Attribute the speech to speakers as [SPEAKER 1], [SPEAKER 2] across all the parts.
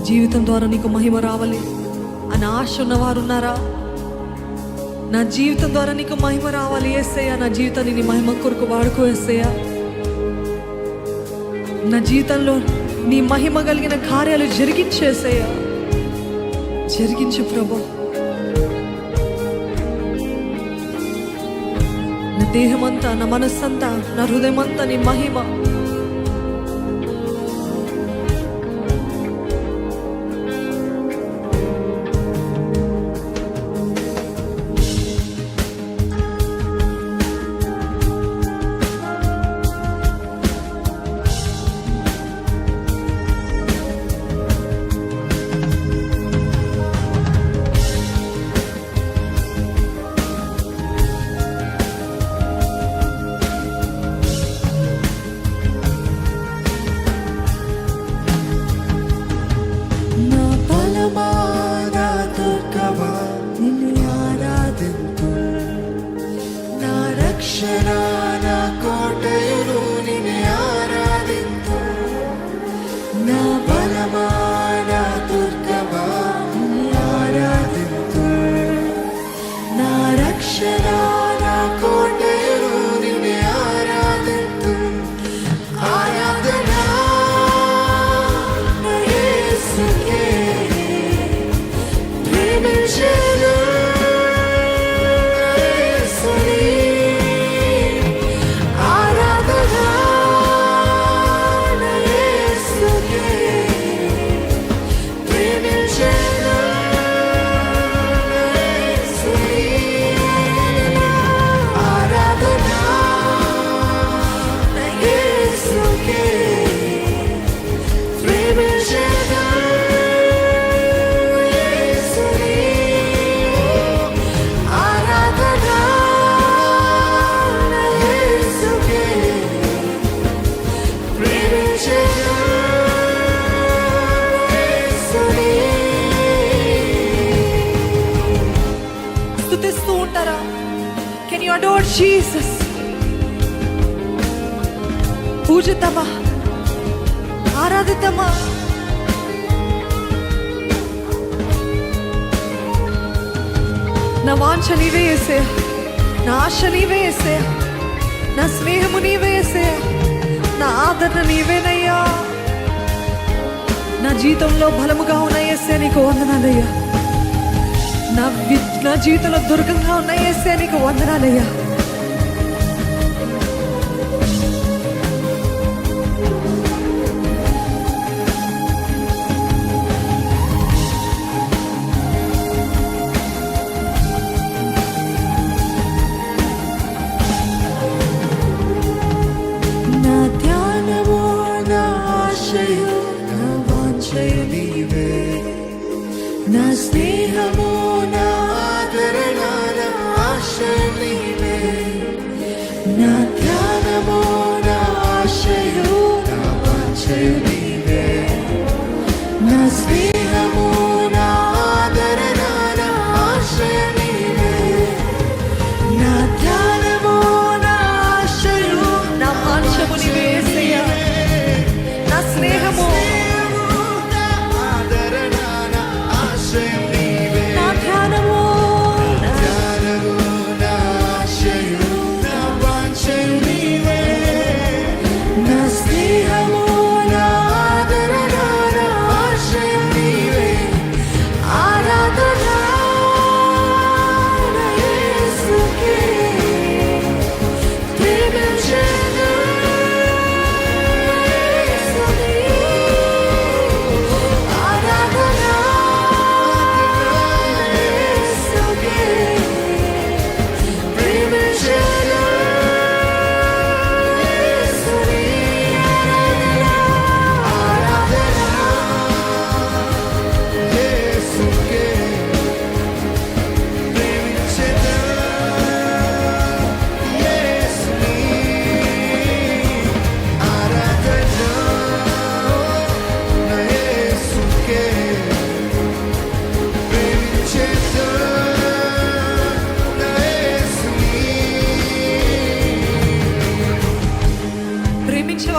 [SPEAKER 1] జీవితం ద్వారా నీకు మహిమ రావాలి అని ఆశ ఉన్నవారు ఉన్నారా? నా జీవితం ద్వారా నీకు మహిమ రావాలి యేసయ్యా, నా జీవితాన్ని నీ మహిమ కొరకు వాడుకో యేసయ్యా. నా జీవితంలో నీ మహిమ కలిగిన కార్యాలు జరిగించేసయ్యా, జరిగించు ప్రభు. నా దేహమంతా, నా మనస్సంతా, నా హృదయమంతా నీ మహిమ. Can you adore Jesus? పూజితమా, ఆరాధితమా. నా వాంఛ నీవే యేసయ్యా, నా ఆశ నీవే యేసయ్యా, నా స్నేహము నీవే యేసయ్యా, నా ఆదరణ నీవేనయ్యా. నా జీవితంలో బలముగా ఉన్న యేసయ్యా నీకు వందనాలయ్యా. నా జీవితంలో దుర్గంగా ఉన్న యేసయ్యా నీకు వందనాలయ్యా. నా ధ్యానము, నా ఆశయు, నా వాంఛయు నీవే, నా స్నేహము, నా ఆదరణ, నా ఆశయు నీవే. నా ధ్యానము, నా ఆశయు, నా వాంఛయు నీవే, నా స్నేహము, నా ఆదరణ, నా ఆశయు నీవే. నా ధ్యానము, నా ఆశయు, నా వాంఛము నీవే యేసయ్యా. నా స్నేహము,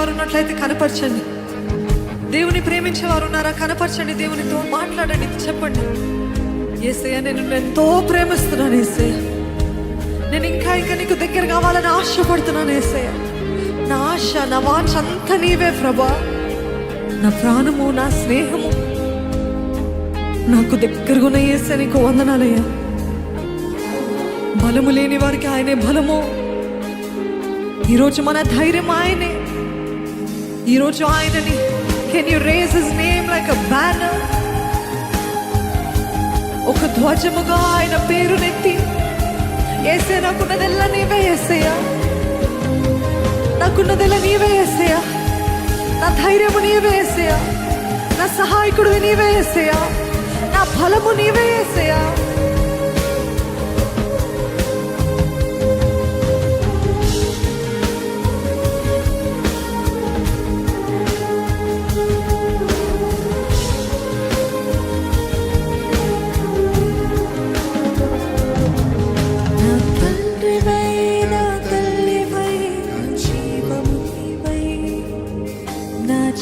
[SPEAKER 1] ఉన్నట్లయితే కనపరచండి. దేవుని ప్రేమించేవారు ఉన్నారా? కనపరచండి, దేవునితో మాట్లాడండి, చెప్పండి, యేసయ్య నేను ఎంతో ప్రేమిస్తున్నాను యేసయ్య, నేను ఇంకా నీకు దగ్గర కావాలని ఆశపడుతున్నాను యేసయ్య. నా ఆశ, నా వాంఛ అంతా నీవే ప్రభా. నా ప్రాణము, నా స్నేహము, నాకు దగ్గరగున్న యేసయ్య నీకు వందనాలయ్యా. బలము లేని వారికి ఆయనే బలము. ఈరోజు మన ధైర్యం ఆయనే. ఈరోజు ఆయనని, can you raise his name like a banner? ఒక ధ్వజముగా ఆయన పేరునెత్తి, యేసయ్య నాకున్నదెల్లా నీవే యేసయ్య, నాకున్నదెల్లా నీవే యేసయ్య, నా ధైర్యము నీవే యేసయ్య, నా సహాయకుడు నీవే యేసయ్య, నా బలము నీవే యేసయ్య.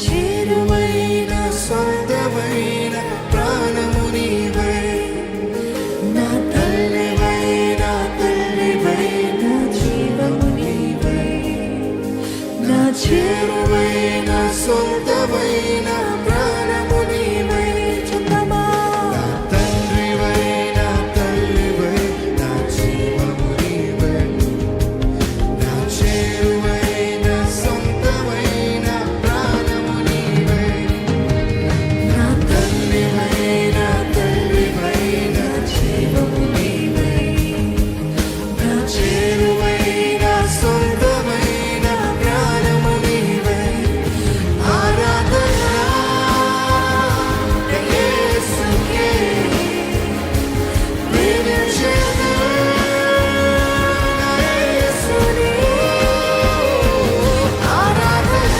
[SPEAKER 2] చేరువైన సొంతమైన ప్రాణము నీవై, నా తండ్రివై, నా తల్లివై, నా జీవము నీవై, నా చేరువైన సొంతమైన ప్రాణము నీవై, నా తండ్రివై, నా తల్లివై, నా జీవము నీవై, నా చేరువైన సొంతమైన ప్రాణము నీవై. ఆరాధన యేసుకే ప్రేమించెదను, యేసుని ఆరాధన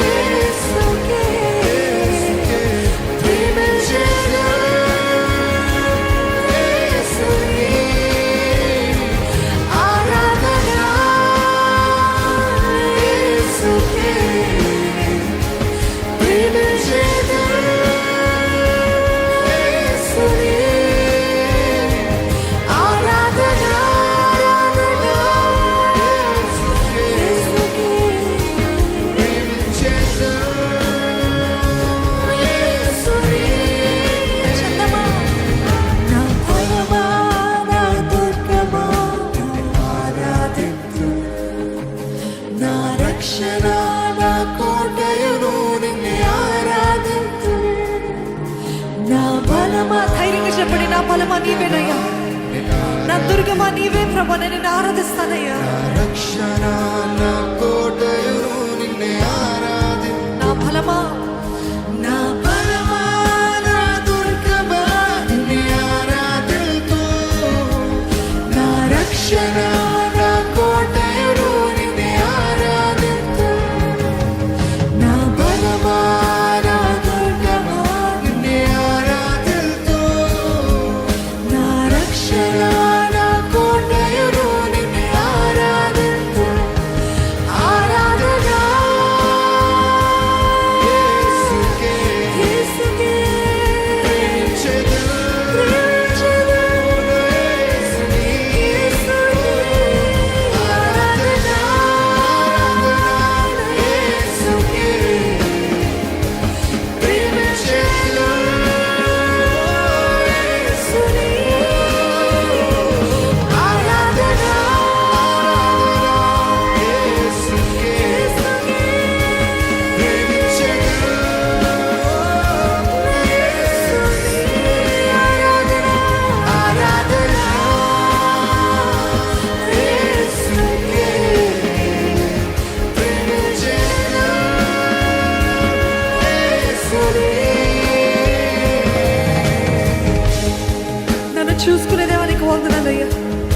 [SPEAKER 2] యేసుకే ప్రేమించెదను, యేసుని ఆరాధన యేసుకే ప్రేమించెదను, యేసుని ఆరాధన యేసుకే ప్రేమించెదను, యేసుని చందమా. నా బలమా, నా దుర్గమా, ఆరాధింతు, నా రక్షణ, నా కోటయును నిన్నే ఆరాధింతు, నా బలమా.
[SPEAKER 1] ధైర్యంగా చెప్పండి, నా బలమా నీవేనయ్యా, నా దుర్గమా నీవే ప్రభా, నేను నిన్ను ఆరాధిస్తానయ్యా.
[SPEAKER 2] రక్షణ, నా